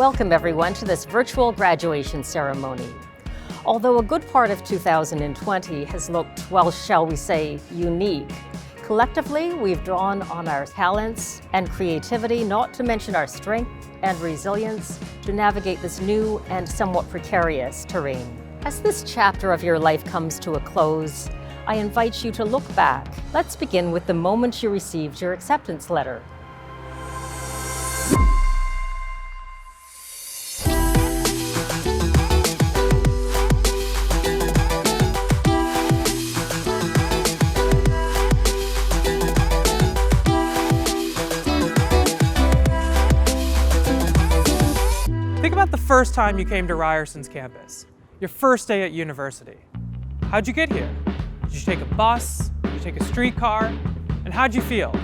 Welcome everyone to this virtual graduation ceremony. Although a good part of 2020 has looked, well, shall we say, unique, collectively we've drawn on our talents and creativity, not to mention our strength and resilience, to navigate this new and somewhat precarious terrain. As this chapter of your life comes to a close, I invite you to look back. Let's begin with the moment you received your acceptance letter. Think about the first time you came to Ryerson's campus, your first day at university. How'd you get here? Did you take a bus? Did you take a streetcar? And how'd you feel?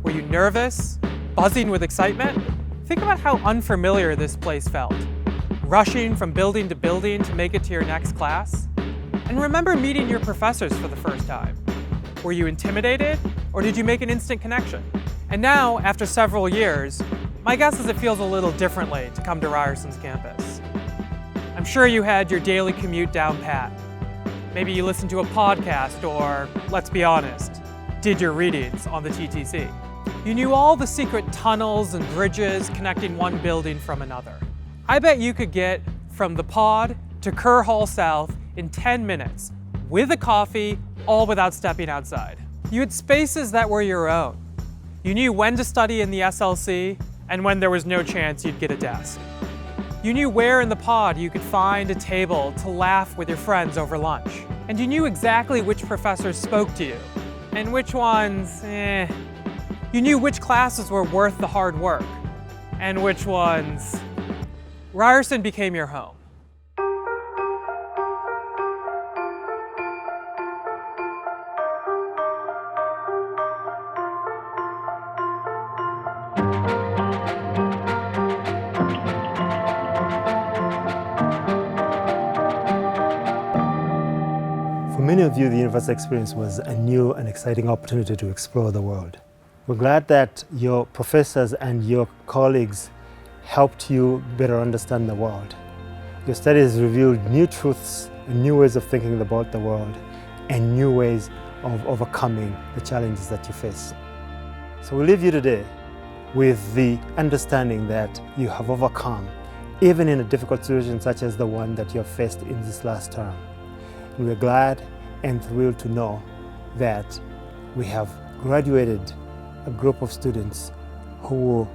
Were you nervous? Buzzing with excitement? Think about how unfamiliar this place felt. Rushing from building to building to make it to your next class? And remember meeting your professors for the first time. Were you intimidated, or did you make an instant connection? And now, after several years, my guess is it feels a little differently to come to Ryerson's campus. I'm sure you had your daily commute down pat. Maybe you listened to a podcast or, let's be honest, did your readings on the TTC. You knew all the secret tunnels and bridges connecting one building from another. I bet you could get from the pod to Kerr Hall South in 10 minutes, with a coffee, all without stepping outside. You had spaces that were your own. You knew when to study in the SLC and when there was no chance you'd get a desk. You knew where in the pod you could find a table to laugh with your friends over lunch. And you knew exactly which professors spoke to you, and which ones, You knew which classes were worth the hard work, and which ones. Ryerson became your home. For many of you, the university experience was a new and exciting opportunity to explore the world. We're glad that your professors and your colleagues helped you better understand the world. Your studies revealed new truths and new ways of thinking about the world and new ways of overcoming the challenges that you face. So we leave you today with the understanding that you have overcome, even in a difficult situation such as the one that you have faced in this last term. And we're glad and thrilled to know that we have graduated a group of students who will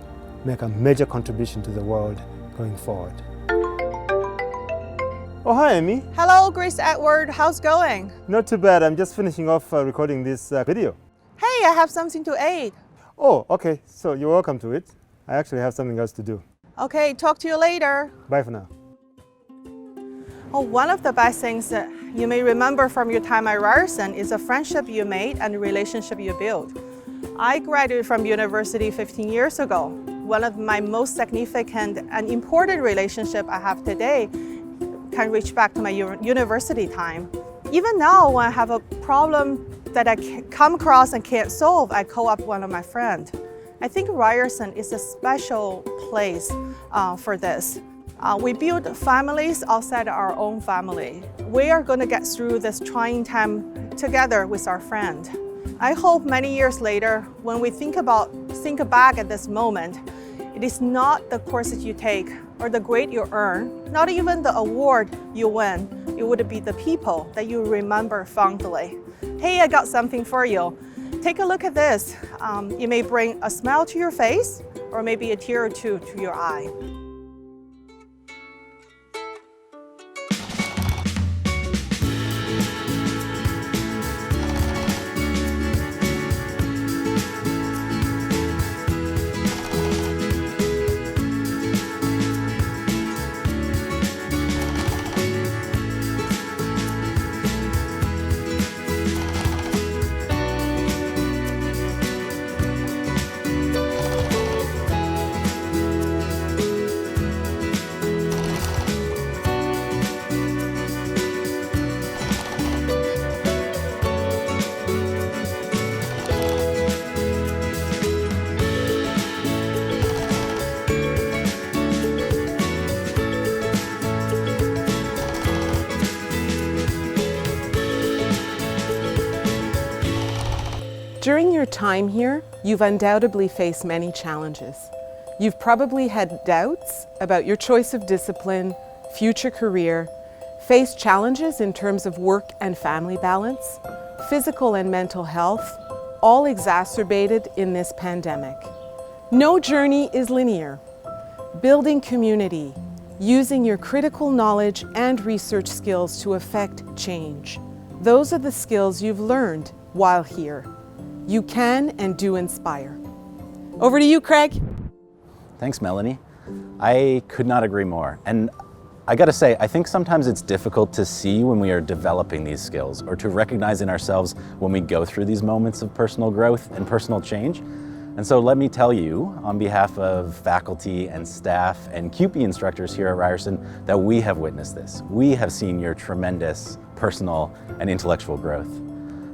make a major contribution to the world going forward. Oh, hi, Amy. Hello, Grace Edward. How's it going? Not too bad. I'm just finishing off recording this video. Hey, I have something to aid. Oh, okay. So you're welcome to it. I actually have something else to do. Okay, talk to you later. Bye for now. Oh, one of the best things that you may remember from your time at Ryerson is the friendship you made and the relationship you built. I graduated from university 15 years ago. One of my most significant and important relationships I have today can reach back to my university time. Even now, when I have a problem that I come across and can't solve, I call up one of my friends. I think Ryerson is a special place for this. We build families outside our own family. We are going to get through this trying time together with our friend. I hope many years later, when we think back at this moment, it is not the courses you take or the grade you earn, not even the award you win. It would be the people that you remember fondly. Hey, I got something for you. Take a look at this. It may bring a smile to your face or maybe a tear or two to your eye. During your time here, you've undoubtedly faced many challenges. You've probably had doubts about your choice of discipline, future career, faced challenges in terms of work and family balance, physical and mental health, all exacerbated in this pandemic. No journey is linear. Building community, using your critical knowledge and research skills to affect change. Those are the skills you've learned while here. You can and do inspire. Over to you, Craig. Thanks, Melanie. I could not agree more. And I gotta say, I think sometimes it's difficult to see when we are developing these skills or to recognize in ourselves when we go through these moments of personal growth and personal change. And so let me tell you, on behalf of faculty and staff and CUPE instructors here at Ryerson, that we have witnessed this. We have seen your tremendous personal and intellectual growth.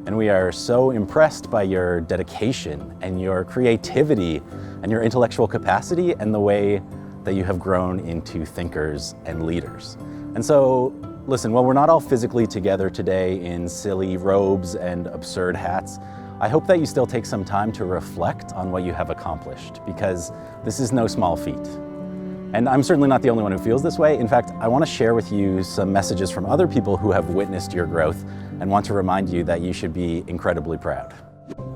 And we are so impressed by your dedication and your creativity and your intellectual capacity and the way that you have grown into thinkers and leaders. And so, listen, while we're not all physically together today in silly robes and absurd hats, I hope that you still take some time to reflect on what you have accomplished, because this is no small feat. And I'm certainly not the only one who feels this way. In fact, I want to share with you some messages from other people who have witnessed your growth and want to remind you that you should be incredibly proud.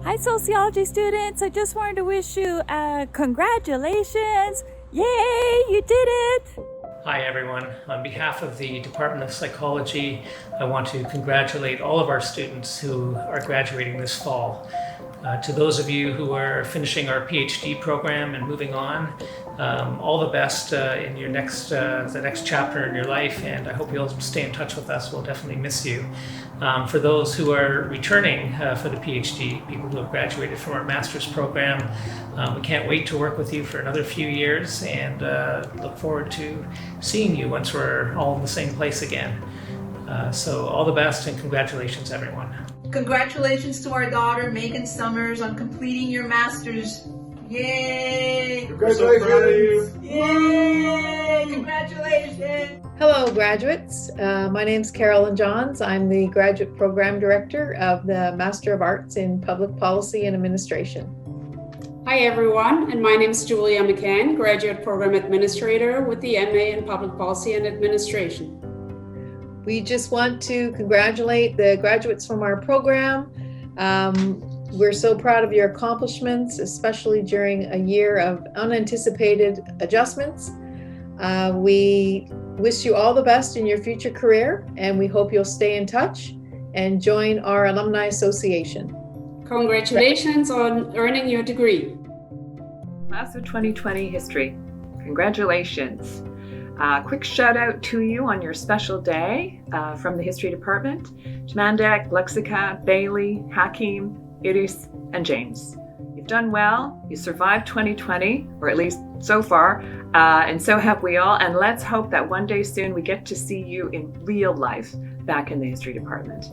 Hi, sociology students. I just wanted to wish you congratulations. Yay, you did it. Hi everyone. On behalf of the Department of Psychology, I want to congratulate all of our students who are graduating this fall. To those of you who are finishing our PhD program and moving on, all the best in your the next chapter in your life, and I hope you'll stay in touch with us. We'll definitely miss you. For those who are returning for the PhD, people who have graduated from our master's program, we can't wait to work with you for another few years and look forward to seeing you once we're all in the same place again. So all the best and congratulations, everyone. Congratulations to our daughter, Megan Summers, on completing your master's. Yay! Congratulations! Yay! Congratulations! Hello, graduates. My name's Carolyn Johns. I'm the Graduate Program Director of the Master of Arts in Public Policy and Administration. Hi, everyone, and my name is Julia McCann, Graduate Program Administrator with the MA in Public Policy and Administration. We just want to congratulate the graduates from our program. We're so proud of your accomplishments, especially during a year of unanticipated adjustments. We wish you all the best in your future career, and we hope you'll stay in touch and join our Alumni Association. Congratulations on earning your degree. Class of 2020 History, congratulations. Quick shout out to you on your special day from the History Department to Mandek, Lexica, Bailey, Hakeem, Iris, and James. You've done well, you survived 2020, or at least so far, and so have we all, and let's hope that one day soon we get to see you in real life back in the History Department.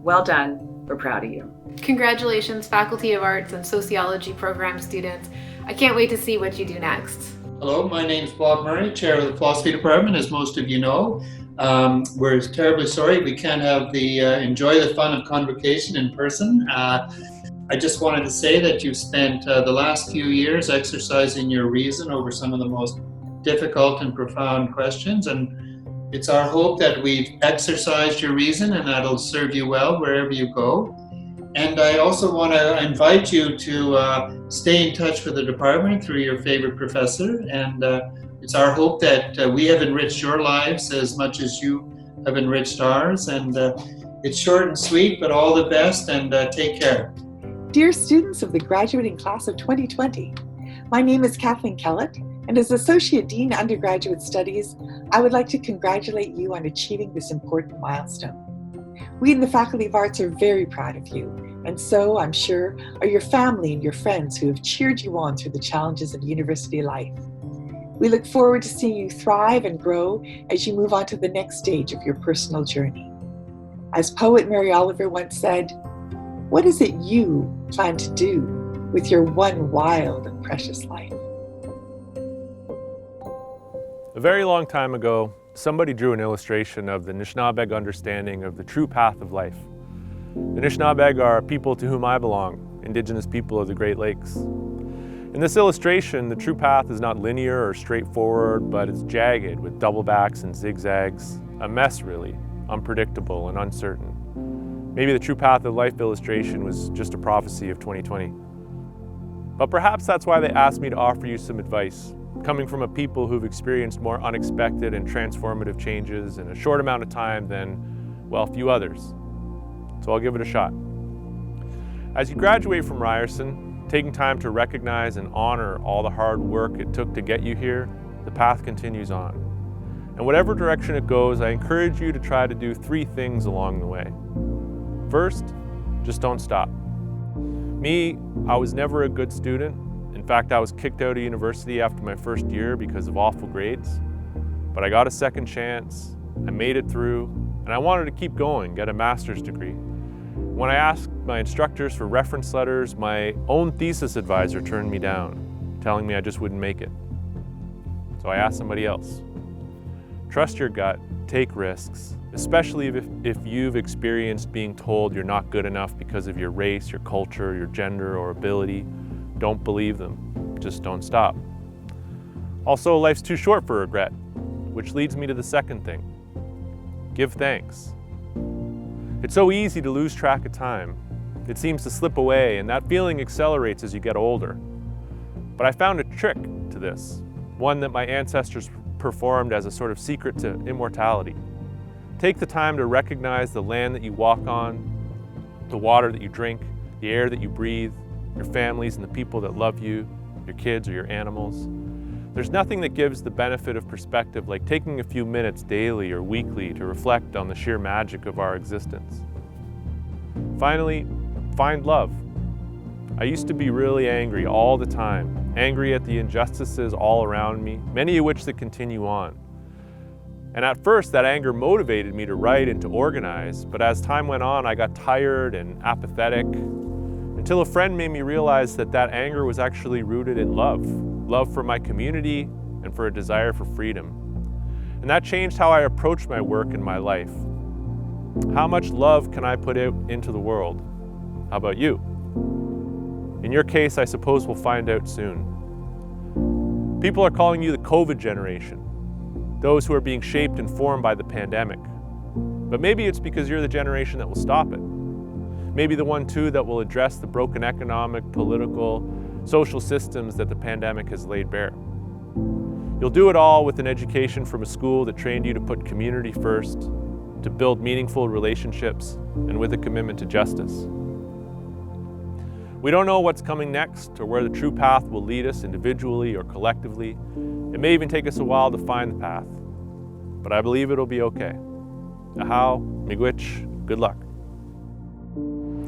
Well done, we're proud of you. Congratulations, Faculty of Arts and Sociology program students. I can't wait to see what you do next. Hello, my name is Bob Murray, Chair of the Philosophy Department, as most of you know. We're terribly sorry we can't have the enjoy the fun of convocation in person. I just wanted to say that you've spent the last few years exercising your reason over some of the most difficult and profound questions, and it's our hope that we've exercised your reason and that'll serve you well wherever you go. And I also want to invite you to stay in touch with the department through your favorite professor. And it's our hope that we have enriched your lives as much as you have enriched ours. And it's short and sweet, but all the best, and take care. Dear students of the graduating class of 2020, my name is Kathleen Kellett, and as Associate Dean Undergraduate Studies, I would like to congratulate you on achieving this important milestone. We in the Faculty of Arts are very proud of you, and so, I'm sure, are your family and your friends who have cheered you on through the challenges of university life. We look forward to seeing you thrive and grow as you move on to the next stage of your personal journey. As poet Mary Oliver once said, what is it you plan to do with your one wild and precious life? A very long time ago, somebody drew an illustration of the Anishinaabeg understanding of the true path of life. The Anishinaabeg are a people to whom I belong, Indigenous people of the Great Lakes. In this illustration, the true path is not linear or straightforward, but it's jagged with double backs and zigzags. A mess, really, unpredictable and uncertain. Maybe the true path of life illustration was just a prophecy of 2020. But perhaps that's why they asked me to offer you some advice, coming from a people who've experienced more unexpected and transformative changes in a short amount of time than, well, few others. So I'll give it a shot. As you graduate from Ryerson, taking time to recognize and honor all the hard work it took to get you here, the path continues on. And whatever direction it goes, I encourage you to try to do 3 things along the way. First, just don't stop. Me, I was never a good student. In fact, I was kicked out of university after my first year because of awful grades. But I got a second chance, I made it through, and I wanted to keep going, get a master's degree. When I asked my instructors for reference letters, my own thesis advisor turned me down, telling me I just wouldn't make it. So I asked somebody else. Trust your gut, take risks, especially if you've experienced being told you're not good enough because of your race, your culture, your gender, or ability. Don't believe them, just don't stop. Also, life's too short for regret, which leads me to the second thing. Give thanks. It's so easy to lose track of time. It seems to slip away, and that feeling accelerates as you get older. But I found a trick to this, one that my ancestors performed as a sort of secret to immortality. Take the time to recognize the land that you walk on, the water that you drink, the air that you breathe, your families and the people that love you, your kids or your animals. There's nothing that gives the benefit of perspective like taking a few minutes daily or weekly to reflect on the sheer magic of our existence. Finally, find love. I used to be really angry all the time, angry at the injustices all around me, many of which that continue on. And at first, that anger motivated me to write and to organize, but as time went on, I got tired and apathetic, until a friend made me realize that that anger was actually rooted in love for my community and for a desire for freedom. And that changed how I approach my work and my life. How much love can I put out into the world? How about you? In your case, I suppose we'll find out soon. People are calling you the COVID generation, those who are being shaped and formed by the pandemic. But maybe it's because you're the generation that will stop it. Maybe the one too that will address the broken economic, political, social systems that the pandemic has laid bare. You'll do it all with an education from a school that trained you to put community first, to build meaningful relationships, and with a commitment to justice. We don't know what's coming next or where the true path will lead us individually or collectively. It may even take us a while to find the path, but I believe it'll be okay. Ahau, miigwech, good luck.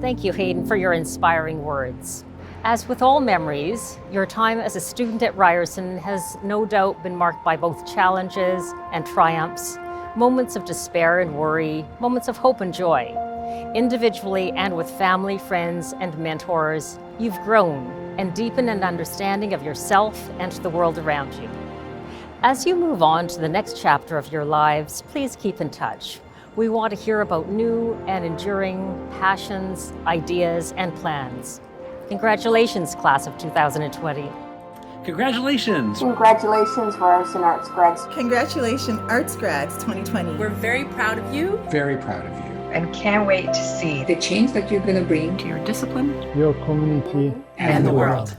Thank you, Hayden, for your inspiring words. As with all memories, your time as a student at Ryerson has no doubt been marked by both challenges and triumphs, moments of despair and worry, moments of hope and joy. Individually and with family, friends, and mentors, you've grown and deepened an understanding of yourself and the world around you. As you move on to the next chapter of your lives, please keep in touch. We want to hear about new and enduring passions, ideas, and plans. Congratulations, class of 2020. Congratulations! Congratulations, Ryerson Arts grads. Congratulations, Arts grads 2020. We're very proud of you. Very proud of you. And can't wait to see the change that you're going to bring to your discipline, your community, and the world.